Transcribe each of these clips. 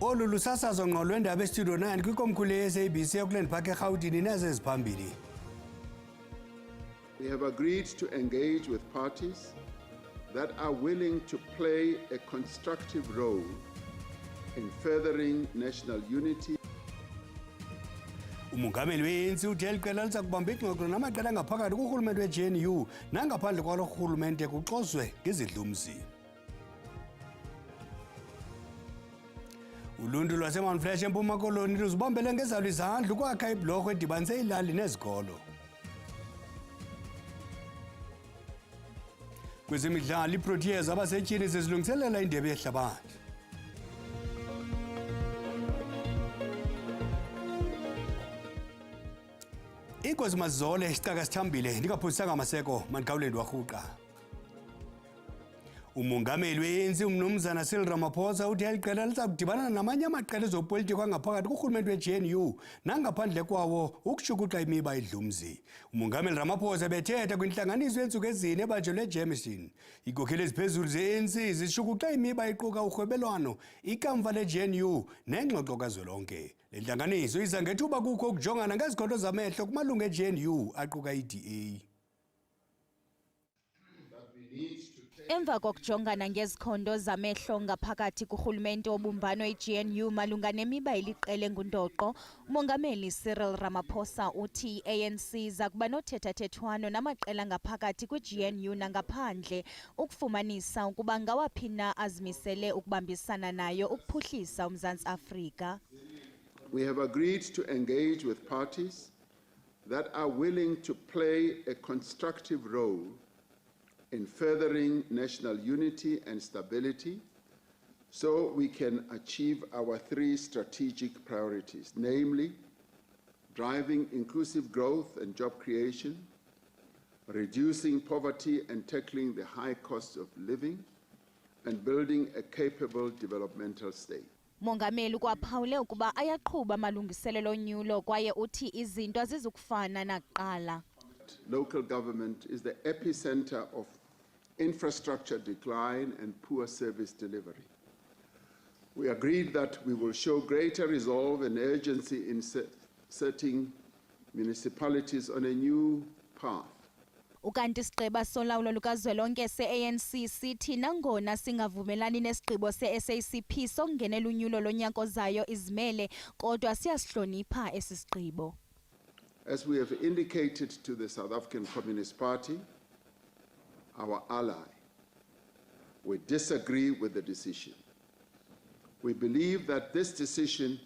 Olu lusasazo ngqo lwendaba estudio 9 kwikomkhulu ye-SABC eAuckland Park eRhawutini nezeziphambili. We have agreed to engage with parties that are willing to play a constructive role in furthering national unity. Umongameli we-ANC uthe eli qela liza kubamba ingxoxo namaqela angaphakathi kurhulumente we-GNU nangaphandle kwalo rhulumente kuxoswe ngezidlumzi. Uluntu lwaseMount Flash eMpuma Koloni luzibambele ngezalo izandla ukwakha ibhlorho edibanise ilali nezikolo. Kwezemidlalo iProteas abasetyhini zizilungiselela indebe yehlabathi. Inkosi Mazole isicaka sithambile ndingaphosisanga amaseko mandikawulendi warhuqa. Umongameli we-ANC umnumzana Cyril Ramaphosa uthi eli qela liza kudibana namanye amaqela ezopolitiko angaphakathi kurhulumente we-GNU nangaphandle kwawo ukushukuxa imiba edlumzi. Umongameli Ramaphosa bethetha kwintlanganiso yeentsuku ezine ebanjelwe eJameson. Iinkokheli eziphezulu ze-ANC zishukuxa imiba equka urhwebelwano, ikamva le-GNU nengxoxo kazwelonke. Le ntlanganiso iza ngethuba kukho ukujongana ngezikhondo zamehlo kumalungu e-GNU aquka i-DA. Emva kokujongana ngezikhondo zamehlo ngaphakathi kurhulumente wobumbano i-GNU malunga nemiba eliqele ngundoqo, umongameli Cyril Ramaphosa uthi i-ANC zakuba nothethathethwano namaqela ngaphakathi kwi-GNU nangaphandle ukufumanisa ukuba ngawaphi na azimisele ukubambisana nayo ukuphuhlisa uMzantsi Afrika. We have agreed to engage with parties that are willing to play a constructive role in furthering national unity and stability so we can achieve our three strategic priorities, namely driving inclusive growth and job creation, reducing poverty and tackling the high cost of living, and building a capable developmental state. Mongameli kwaphawule ukuba ayaqhuba amalungiselelo onyulo kwaye uthi izinto azizukufana nakuqala. Local government is the epicenter of infrastructure decline and poor service delivery. We agreed that we will show greater resolve and urgency in setting municipalities on a new path. Ukanti isigqibo solawulo lukazwelonke se-ANC sithi nangona singavumelani nesigqibo se-SACP sokungenela unyulo lonyaka ozayo izimele kodwa siyasihlonipha esi sigqibo. As we have indicated to the South African Communist Party, our ally, we disagree with the decision. We believe that this decision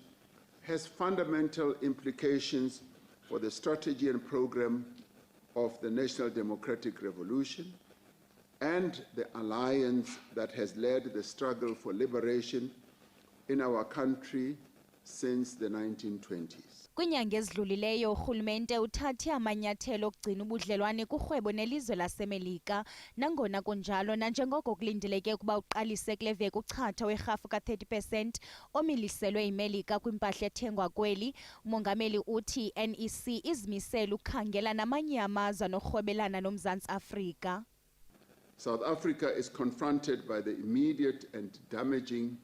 has fundamental implications for the strategy and program of the National Democratic Revolution and the alliance that has led the struggle for liberation in our country since the 1920s. Kwinyanga ezidlulileyo urhulumente uthathe amanyathelo okugcina ubudlelwane kurhwebo nelizwe laseMelika nangona kunjalo nanjengoko kulindeleke ukuba uqalise kule veki uchatha werhafu ka-30% omiliselwe iMelika kwimpahla ethengwa kweli. Umongameli uthi NEC izimisele ukukhangela namanye amazwe anorhwebelana noMzantsi Afrika. South Africa is confronted by the immediate and damaging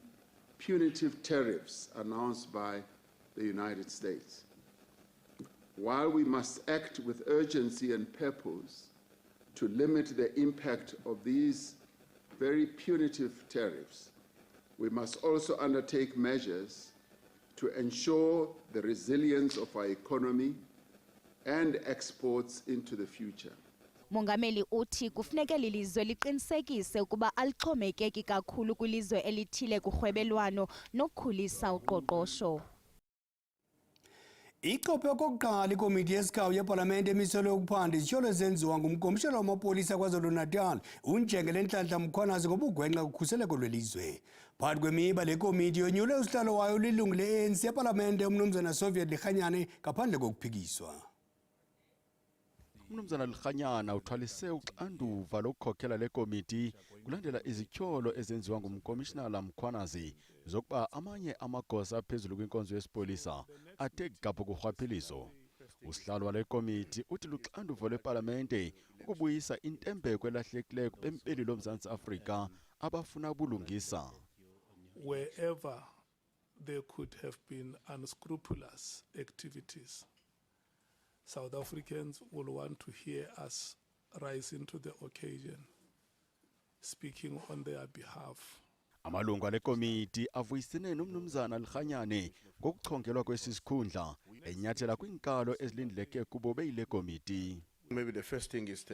punitive tariffs announced by the United States. While we must act with urgency and purpose to limit the impact of these very punitive tariffs, we must also undertake measures to ensure the resilience of our economy and exports into the future. Mongameli uthi kufuneka lilizwe liqinisekise ukuba alixhomekeki kakhulu kwilizwe elithile kurhwebelwano nokukhulisa uqoqosho. Iqophe okokuqala ikomiti yesikawu yepalamente emiselwe ukuphanda izityholo ezenziwa ngumkomishala wamapolisa KwaZulu-Natal uNjengele Nhlanhla Mkhwanazi ngobugwenxa kukhuseleko lwelizwe. Phakathi kwemiba le komiti yonyule usihlalo wayo lilungu le-ANC yepalamente umnumzana Soviet Likganyane ngaphandle kokuphikiswa. Umnumzana Likganyane uthwalise uxanduva lokukhokhela le komiti kulandela izityholo ezenziwa ngumkomishinala Mkhwanazi zokuba amanye amagosa aphezulu kwinkonzo yesipolisa athe gapho kurhwaphilizo. Usihlalo wale komiti uthi luxanduva lwepalamente ukubuyisa intembeko elahlekileyo kubempeli loMzantsi Afrika abafuna ubulungisa. Wherever there could have been unscrupulous activities. South Africans will want to hear us rise into the occasion, speaking on their behalf. Amalungu ale komiti avuyisene nomnumzana Lkhanyane ngokuchongelwa kwesisikhundla enyathela kwinkalo ezilindleke kubo beyile komiti. Maybe the first thing is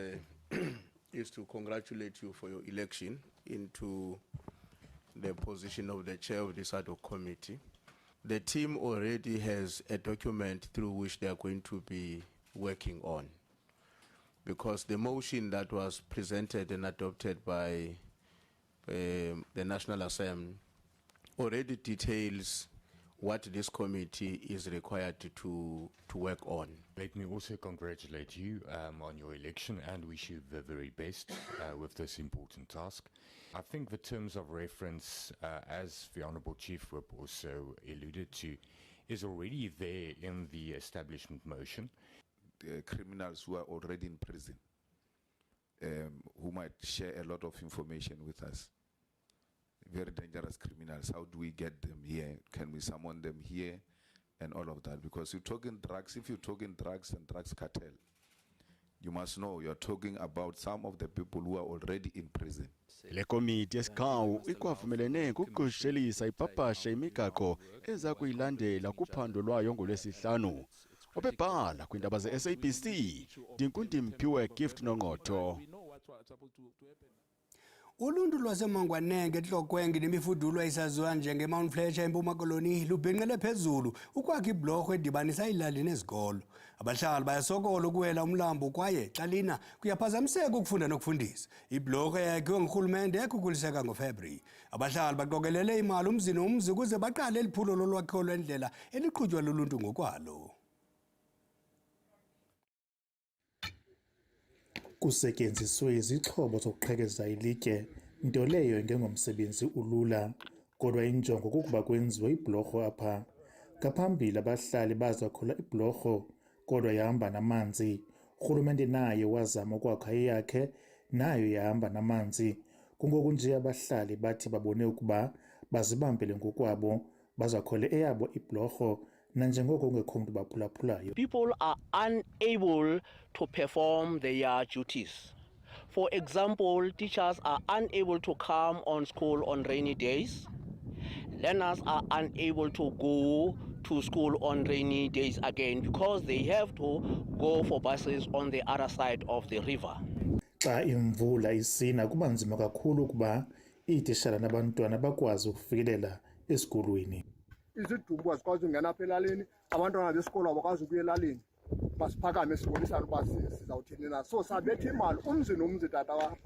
is to congratulate you for your election into the position of the chair of this ad hoc committee. The team already has a document through which they are going to be working on, because the motion that was presented and adopted by the National Assembly already details what this committee is required to work on. Let me also congratulate you on your election and wish you the very best with this important task. I think the terms of reference, as the Honourable Chief Whip also alluded to, is already there in the establishment motion. The criminals who are already in prison, who might share a lot of information with us. Very dangerous criminals. How do we get them here? Can we summon them here? And all of that. Because you're talking drugs, if you're talking drugs and drugs cartel, you must know you're talking about some of the people who are already in prison. Le komiti yesikhawu ikwavumelene ukuqoshelisa ipapasha imigaqo eza kuyilandela kuphando lwayo ngolwesihlanu. Obebhala kwindaba ze-SABC, Dinkundi Mphiwe Gift Nongotho. Uluntu lwasemangwanenge ehlokwengi nemifudulo esaziwa njenge-Mount Fletcher eMpuma Koloni lubhinqele phezulu ukwakha ibhlorho edibanisa ilali nezikolo. Abahlali bayasokola ukuwela umlambo kwaye xalina kuyaphazamiseka ukufunda nokufundisa. Ibhlorho yakhiwe ngurhulumente ekhukuliseka ngoFebruary. Abahlali baqokelele imali umzi nomzi ukuze baqale eliphulo lolwakhiwo lwendlela eliqhutywa luluntu ngokwalo. Kusetyenziswe izixhobo zokuqhekeza ilitye, nto leyo ngengomsebenzi ulula, kodwa injongo kukuba kwenziwe ibhlorho apha. Ngaphambili abahlali bazakhola ibhlorho, kodwa yahamba namanzi. Urhulumente naye wazama ukwakha eyakhe, nayo yahamba namanzi. Kungoku nje abahlali bathi babone ukuba bazibambele ngokwabo, bazakhole eyabo ibhlorho. People are unable to perform their duties. For example, teachers are unable to come on school on rainy days. Learners are unable to go to school on rainy days again because they have to go for buses on the other side of the river. Xa imvula isina kuba nzima kakhulu ukuba iititshala nabantwana bakwazi ukufikelela esikolweni. Izidumbu azikwazi ukungena apha elalini, abantwana besikolo abakwazi ukuya elalini, basiphakame sibonisana uba sizawuthini na. So sabetha imali umzi nomzi tata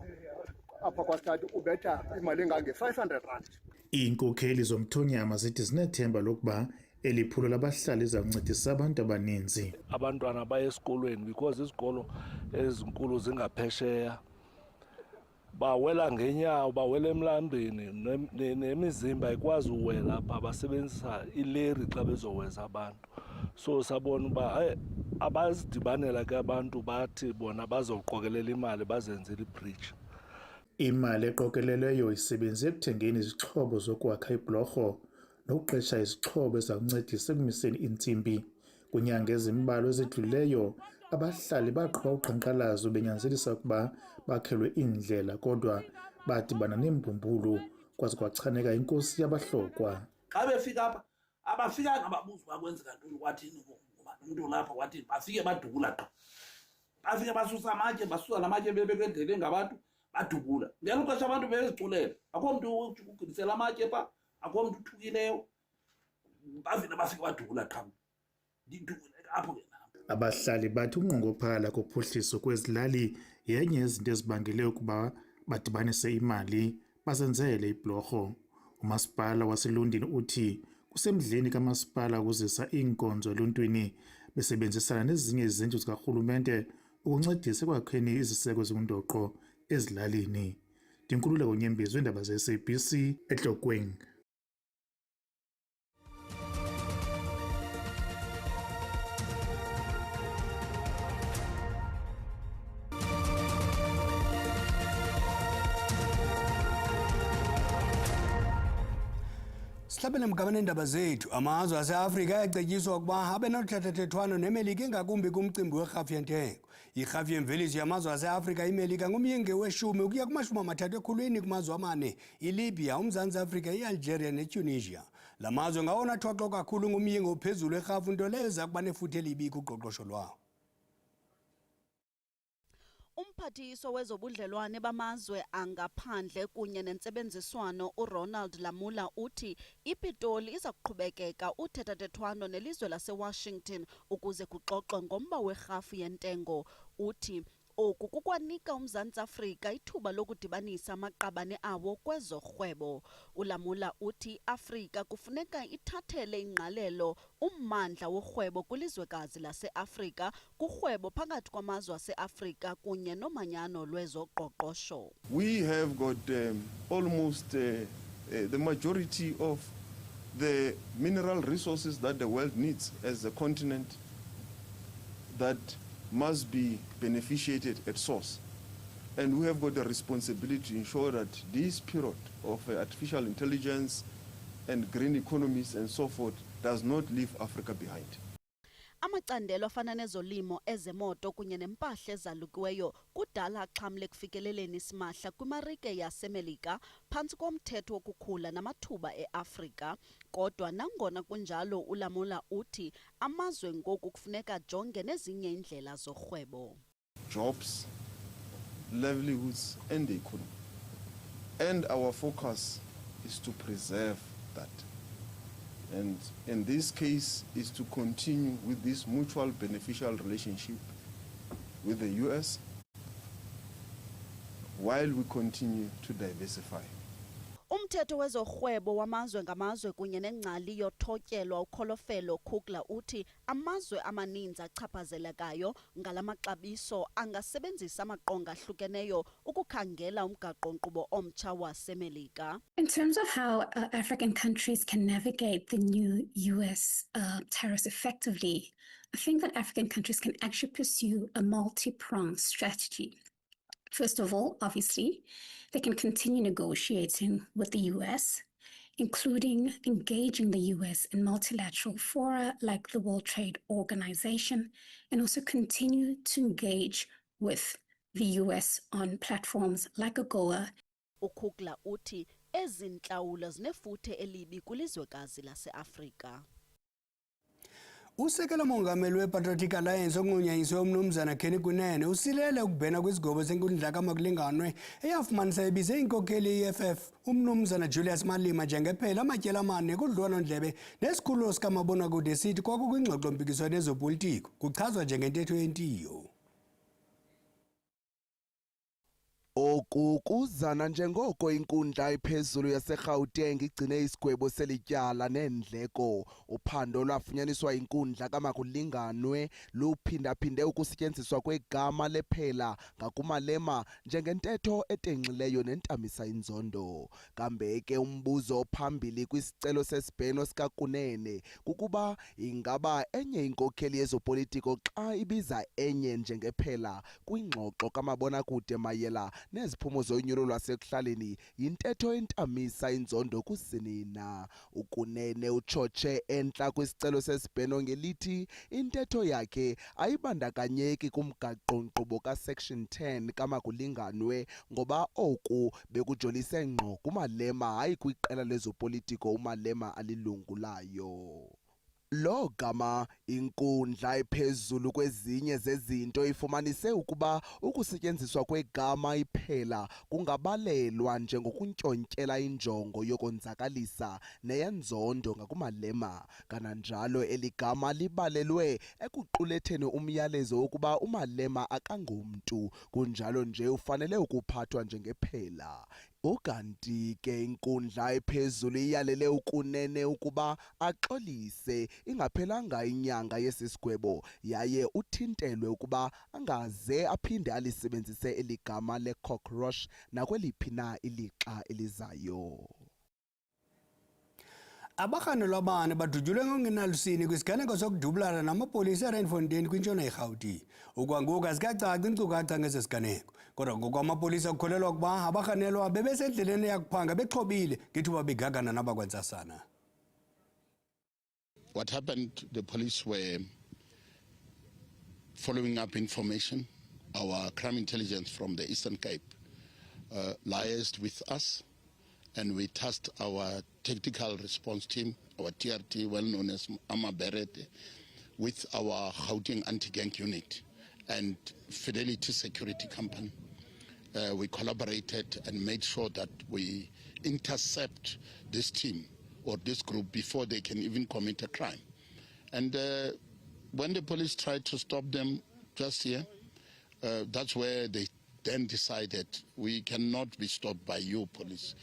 apha kwasithathu ubetha imali engange-500 rand. Iinkokheli zomthonyama zithi zinethemba lokuba eli phulo labahlali lizakuncedisa abantu abaninzi. Abantwana baye esikolweni because izikolo ezinkulu zingaphesheya. Bawela ngenyawo, bawela emlambeni, nemizimba ikwazi uwela apha, basebenzisa ileri xa bezoweza abantu. So sabona uba abazidibanela ke abantu bathi bona bazoqokelela imali bazenzele ibridge. Imali eqokelelweyo isebenze ekuthengeni izixhobo zokwakha ibhlorho nokuqesha izixhobo ezakuncedisa ekumiseni intsimbi. Kwinyanga ezimbalwa ezidlulileyo, abahlali baqhuba uqhankqalazo benyanzelisa ukuba bakhelwe indlela, kodwa badibana neembumbulu kwaze kwachaneka inkosi yabahlokwa. Xa befika apha abafikanga babuza uba kwenzeka ntoni, kwathini umntu lapha kwathini, bafike badubula qha. Bafike basusa amatye, basusa namatye bebeke endleleni ngabantu badubula. Ngelo xesha abantu beziculela, akho mntu ugilisela amatye pha, akho mntu uthukileyo. Bafike badubula qha. Abahlali bathi ukunqongophala kophuhliso kwezilali yenye yezinto ezibangele ukuba badibanise imali bazenzele ibhlorho. Umasipala waseLondon uthi kusemdleni kamasipala ukuzisa iinkonzo eluntwini besebenzisana nezinye izindlu zikarhulumente ukuncedisa ekwakheni iziseko zingundoqo ezilalini. Dinkululeko Nyembezi, weendaba ze-SABC eTlokweni. Sihlabele mgabane indaba zethu. Amazwe ase-Afrika ayacetyiswa ukuba abe nothethathethwano neMelika ingakumbi kumcimbi werhafu yentengo. Irhafu yemveliso yamazwe ase-Afrika iMelika ngumyinge we-10 ukuya kuma-30 ekhulwini kumazwe amane, iLibya, uMzantsi Afrika, iAlgeria neTunisia. La mazwe ngawona thwaxwa kakhulu ngumyinge ophezulu werhafu, nto leyo eza kuba nefuthe elibi kuqoqosho lwawo. Umphathiso wezobudlelwane bamazwe angaphandle kunye nentsebenziswano uRonald Lamola uthi iPitoli iza kuqhubekeka uthethathethwano nelizwe laseWashington ukuze kuxoxwe ngomba werhafu yentengo. Uthi oku kukwanika uMzantsi Afrika ithuba lokudibanisa amaqabane awo kwezorhwebo. uLamola uthi Afrika kufuneka ithathele ingqalelo ummandla worhwebo kwilizwekazi lase-Afrika kurhwebo phakathi kwamazwe ase-Afrika kunye nomanyano lwezoqoqosho. We have got almost the majority of the mineral resources that the world needs as a continent that must be beneficiated at source. And we have got the responsibility to ensure that this period of artificial intelligence and green economies and so forth does not leave Africa behind. Amacandelo afana nezolimo, ezemoto kunye nempahla ezalukiweyo kudala xhamle kufikeleleni isimahla kwimarike yaseMelika phantsi komthetho wokukhula namathuba eAfrika. Kodwa nangona kunjalo uLamola uthi amazwe ngoku kufuneka jonge nezinye indlela zorhwebo. Jobs, livelihoods and the economy. And our focus is to preserve that. And in this case is to continue with this mutual beneficial relationship with the US while we continue to diversify. Umthetho wezorhwebo wamazwe ngamazwe kunye nengcali yothotyelwa ukholofelo Kugler uthi amazwe amaninzi achaphazelekayo ngalamaxabiso angasebenzisa amaqonga ahlukeneyo ukukhangela umgaqo-nkqubo omtsha waseMelika. In terms of how African countries can navigate the new US tariffs effectively, I think that African countries can actually pursue a multi-pronged strategy. First of all, obviously, they can continue negotiating with the US, including engaging the US in multilateral fora like the World Trade Organization, and also continue to engage with the US on platforms like AGOA. uKugler uthi ezintlawulo zinefuthe elibi kwilizwekazi lase-Afrika. Usekela mongameli we-Patriotic Alliance onqunyanyiswe umnumzana Kenny Kunene usilele ukubhena kwizigobo senkundla kamakulinganwe eyafumanisa ebize inkokheli ye-EFF umnumzana Julius Malema njengephela amatyela amane kudliwano-ndlebe nesikhululo sikamabonwakude sithi kwakukwingxoxo-mpikiswano yezopolitiko kuchazwa njengentetho yentiyo. Oku kuzana njengoko inkundla ephezulu yaseGauteng igcine isigwebo selityala neendleko. Uphando lwafunyaniswa inkundla kamakulinganwe luphinda-phinde ukusetyenziswa kwegama lephela ngakumalema njengentetho etenxileyo nentamisa inzondo. Kambe ke umbuzo phambili kwisicelo sesibheno sikaKunene kukuba ingaba enye inkokheli yezopolitiko xa ibiza enye njengephela kwingxoxo kamabonakude mayela neziphumo zonyulo lwasekuhlaleni yintetho entamisa inzondo kusinina. uKunene utshotshe entla kwisicelo sesibheno ngelithi intetho yakhe ayibandakanyeki kumgaqo-nkqubo kaSection 10 kamakulinganwe ngoba oku bekujolise ngqo kuMalema hayi kwiqela lezopolitiko uMalema alilungu layo. Lo gama inkundla ephezulu kwezinye zezinto ifumanise ukuba ukusetyenziswa kwegama iphela kungabalelwa njengokuntyontyela injongo yokonzakalisa neyenzondo ngakumalema. Kananjalo eli gama libalelwe ekuquletheni umyalezo wokuba uMalema akangomntu kunjalo nje ufanele ukuphathwa njengephela. Ukanti ke inkundla ephezulu iyalele uKunene ukuba axolise ingaphelanga inyanga yesisigwebo yaye uthintelwe ukuba angaze aphinde alisebenzise eligama lecockroach nakweliphi na ilixa elizayo. Abahanelwa abane badutyulwe ngongenalusini kwisiganeko sokudubulana namapolisa eRandfontein kwintshona yeRhawutini. Okwangoku azikacaci iinkcukacha ngesi siganeko, kodwa ngoku amapolisa kukholelwa ukuba abahanelwa bebesendleleni yakuphanga bexhobile ngethuba begagana nabakwantsasana. What happened, the police were following up information. Our crime intelligence from the Eastern Cape liaised with us, and we tasked our tactical response team, our TRT, well known as Amaberet, with our Gauteng anti-gang unit and Fidelity Security Company. We collaborated and made sure that we intercept this team or this group before they can even commit a crime. And when the police tried to stop them just here, that's where they then decided we cannot be stopped by you, police.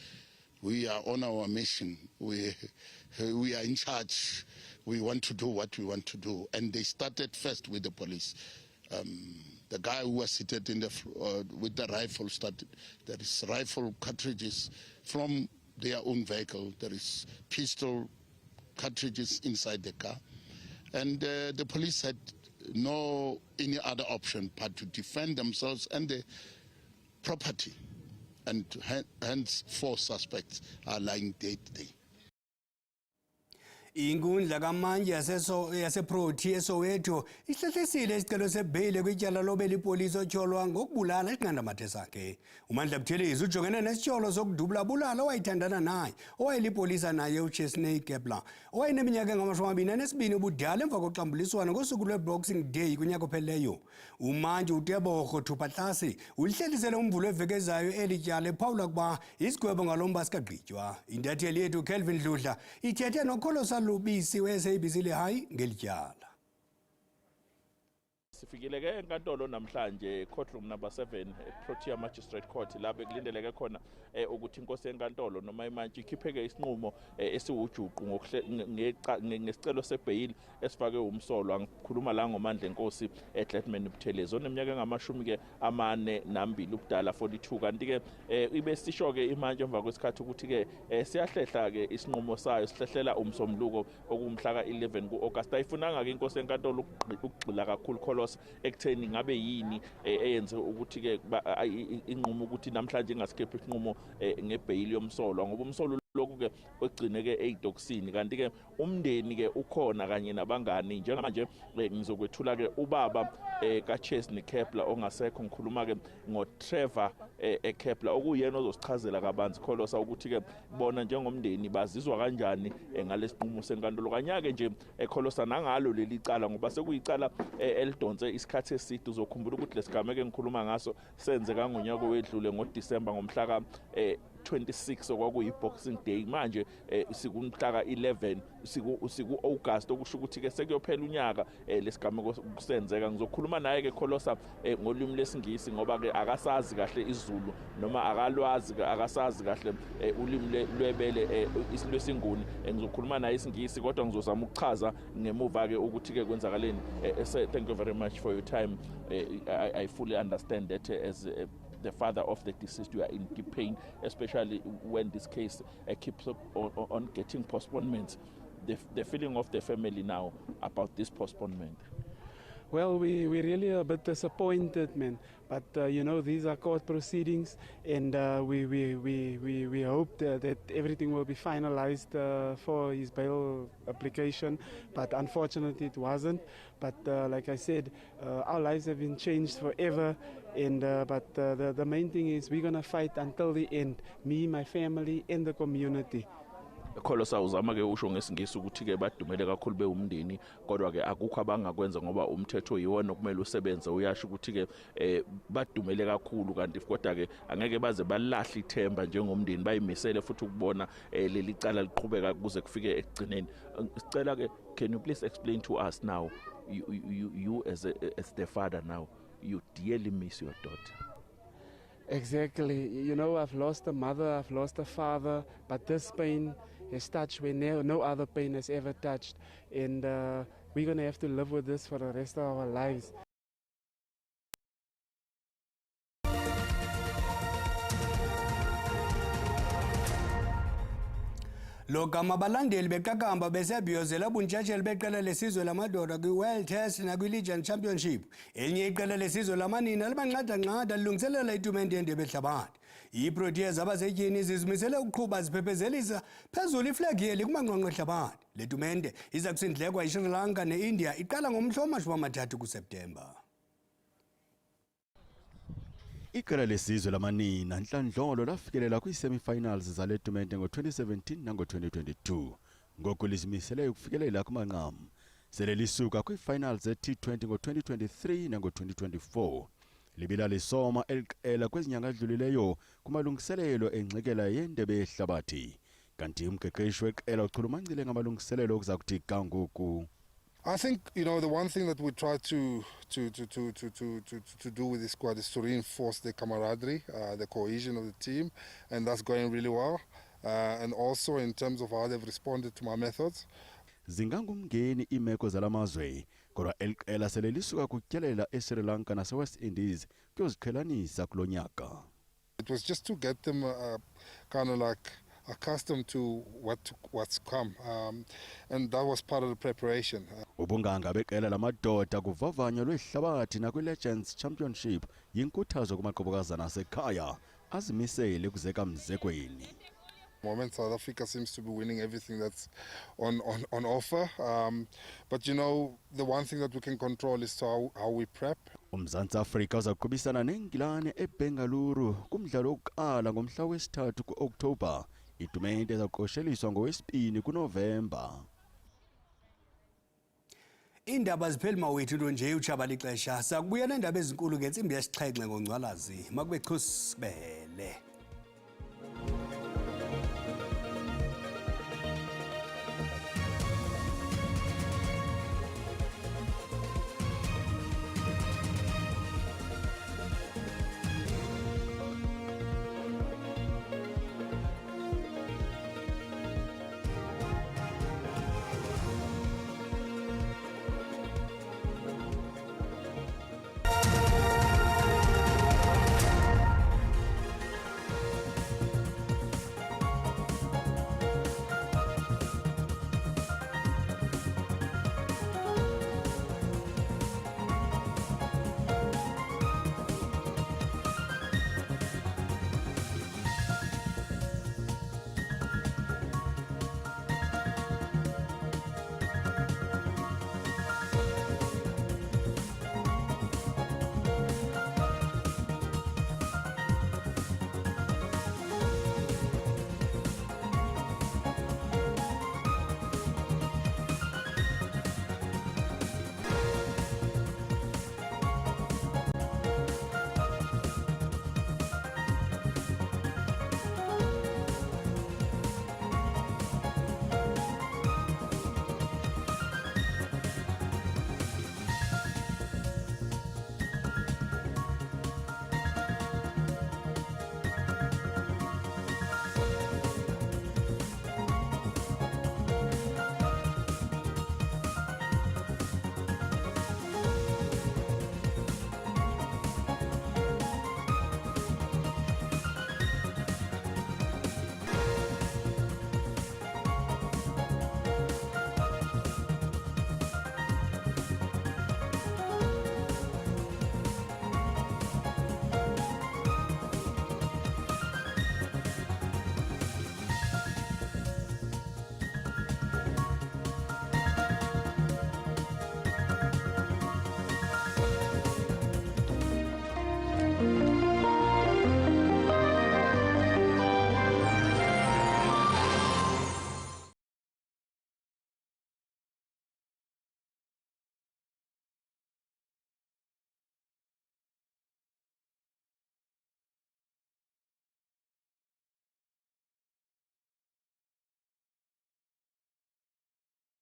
We are on our mission. We are in charge. We want to do what we want to do. And they started first with the police. The guy who was seated in the with the rifle started. There is rifle cartridges from their own vehicle. There is pistol cartridges inside the car. And the police had no any other option but to defend themselves and the property. And hence 4 suspects are lying dead there. Inkundla kamanje yaseProti eSoweto ihlehlisile isicelo sebhayile kwityala lobela ipolisi otyholwa ngokubulala isiqandamathe sakhe. uMandla Buthelezi ujongene nesitsholo sokudubula-bulala owayithandana naye owayelipolisa naye uChesney Kepler owayeneminyaka engama-22 ubudala emva koxambuliswano ngosuku lwe-Boxing Day kunyaka ophelileyo. Umantyi uTebogo Thupatlase ulihlelisele umvulo eveke ezayo eli tyala ephawula ukuba isigwebo ngalo mba sikagqitywa. Intatheli yethu Kelvin Dludla ithethe noKholosa Lubisi we-SABC lehayi ngelityala. Sifikileke enkantolo namhlanje courtroom number 7 Protea Magistrate Court lapho kulindeleke khona ukuthi inkosi enkantolo noma imantshi ikhipheke isinqumo esiwujuqu ngesicelo sebhayili esifake umsolwa. Ngikhuluma la ngoMandla Nkosi eGladman Buthelezi oneminyaka engama-42 ubudala 42 kanti ke ibe sisho ke imantshi emva kwesikhathi ukuthi ke siyahlehla ke isinqumo sayo sihlehlela umsombuluko okumhla ka-11 ku-August. Ayifunanga ke inkosi enkantolo ukugxila kakhulu Kholosa ekutheni ngabe yini eyenze ukuthi ke inqumo ukuthi namhlanje ingasikhiphi inqumo ngebhayili yomsolwa ngoba umsolwa lokhu ke ogcine ke eyidoksini kanti ke umndeni ke ukhona kanye nabangani njengamanje ngizokwethula ke ubaba kaChesney Kepler ongasekho. Ngikhuluma ke ngoTrevor Kepler okuyena ozosichazela kabanzi Kholosa ukuthi ke bona njengomndeni bazizwa kanjani ngalesinqumo senkantolo kanyake nje Kholosa nangalo leli cala ngoba sekuyicala elidonse isikhathi eside. Uzokhumbula ukuthi lesigameke ngikhuluma ngaso senzeka ngonyaka owedlule ngoDisemba ngomhla ka 26 okwakuyi-Boxing Day. Manje sikumhla ka-11 siku-August okusho ukuthi ke sekuyophela unyaka lesigameko kusenzeka. Ngizokhuluma naye ke Kholosa ngolimi lesingisi ngoba ke akasazi kahle isiZulu noma akasazi kahle ulimi lwebele isilwesinguni. Ngizokhuluma naye isingisi kodwa ngizozama ukuchaza ngemuva ke ukuthi ke kwenzakaleni. Thank you very much for your time. I fully understand that as the father of the deceased, you are in deep pain, especially when this case keeps on getting postponements. The feeling of the family now about this postponement. Well, we really are a bit disappointed, man. But you know, these are court proceedings, and we hope that everything will be finalized for his bail application. But unfortunately, it wasn't. But like I said, our lives have been changed forever. And but the main thing is we're gonna fight until the end. Me, my family, and the community. Kholosa uzama ke usho ngesingisi ukuthi ke badumele kakhulu beumndeni kodwa ke akukho abangakwenza ngoba umthetho yiwona okumele usebenze. Uyasho ukuthi ke badumele kakhulu kanti kodwa ke angeke baze balahle ithemba njengomndeni bayimisele futhi ukubona leli cala liqhubeka kuze kufike ekugcineni. Sicela ke, can you please explain to us now, you as the father now, you dearly miss your daughter? Exactly. You know, I've lost a mother, I've lost a father, but this pain has touched where no other pain has ever touched. And we're going to have to live with this for the rest of our lives. Lokama abalandeli beqakamba besebhiyozela ubuntshatsheli beqela lesizwe lamadoda kwi-World Test nakwi-Legion Championship. Elinye iqela lesizwe lamanina libanqada-nqada lilungiselela itumente yendebe yehlabathi. iProteas abasetyhini zizimisele ukuqhuba ziphephezelisa phezulu iflegi yeli kumanqwanqwa ehlabathi. Le tumente iza kusindlekwa iSri Lanka neIndia iqala ngomhla wama-30 kuSeptemba. Iqela lesizwe lamanina nhlandlolo lafikelela kwi-semi-finals zale tumente ngo-2017 nango-2022 ngoku lizimisele ukufikelela kumanqam sele lisuka kwi-finals ze-T20 ngo-2023 nango-2024 libila lisoma eliqela kwezinyanga edlulileyo kumalungiselelo engxikela yendebe yehlabathi kanti umqeqeshi weqela uchulumancile ngamalungiselelo okuza kuthi kangoku. I think, you know, the one thing that we try to do with this squad is to reinforce the camaraderie, the cohesion of the team, and that's going really well. And also in terms of how they've responded to my methods. Zingangumngeni imeko zalamazwe kodwa eliqela sele lisuka kutyelela eSri Lanka naseWest Indies kuyoziqhelanisa kulonyaka. It was just to get them kind of like accustomed to what's come, and that was part of the preparation. Ubunganga beqela lamadoda kuvavanyo lwehlabathi nakwi-Legends Championship yinkuthazo kumaqobokazana asekhaya azimisele kuzeka mzekweni. Moment South Africa seems to be winning everything that's on offer, but you know, the one thing that we can control is how we prep. UMzantsi Afrika uzaqhubisana neNgilane eBengaluru kumdlalo wokuqala ngomhla wesi-3 ku-Oktoba. Itumente ezaqosheliswa ngowesibini kuNovemba. Indaba zipheli mawethu nje utshaba lixesha sakubuya nendaba ezinkulu ngentsimbi yesi-7 ngoNcwalazi makube chusibele.